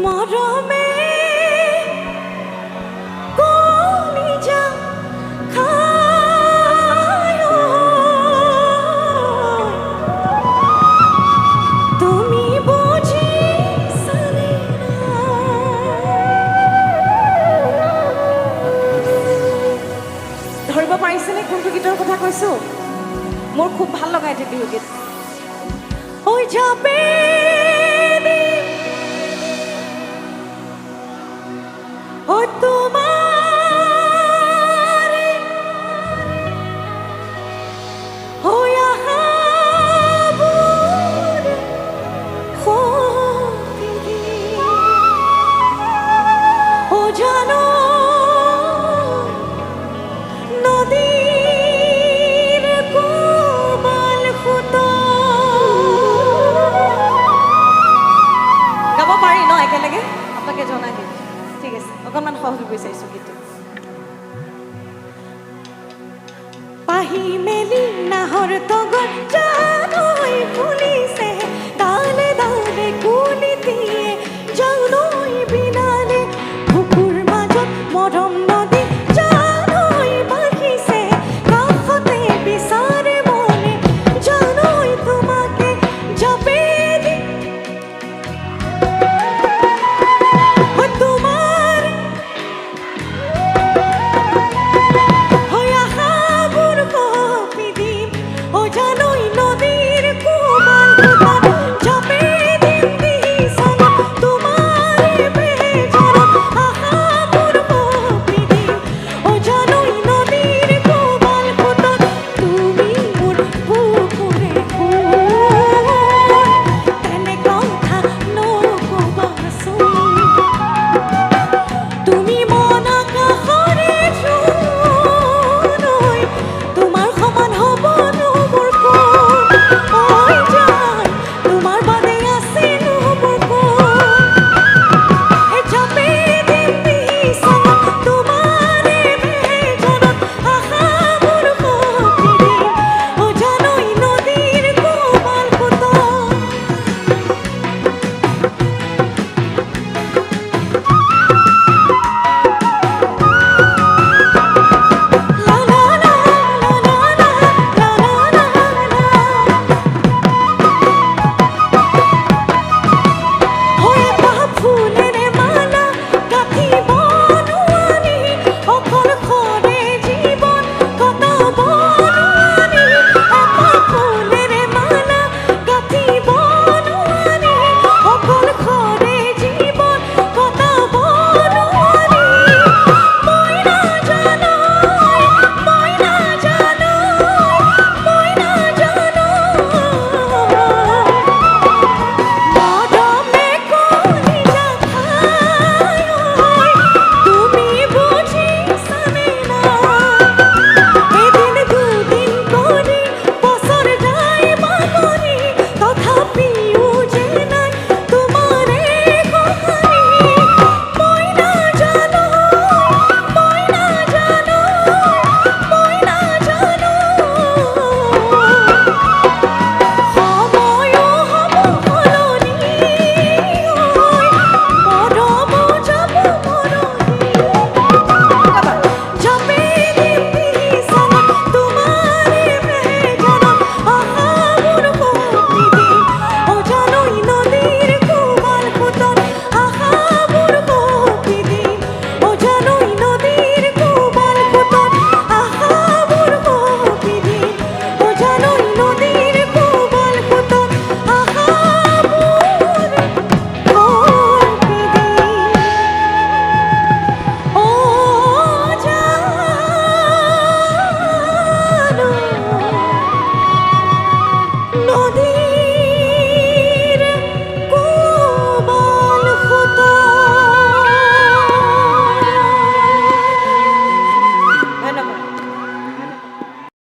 মরমে কলিজা খায় তুমি বুঝি সারে না। ধৰিব পাৰিছেনে কোনটো গীতৰ কথা কৈছো? মোৰ খুব ভাল লগা এটা বিহু গীত। ঐ যাবে ও তোমার ও আহাবুর খোফিগি ও জানো নদীর কোমল খুঁটো। গাব পাৰি ন একেলগে? আপোনাকে জনাই দিম। ঠিক আছে, অকণমান সহযোগ বিচাৰিছোঁ গীতটো। পাহি মেলি নাহৰ তগৰ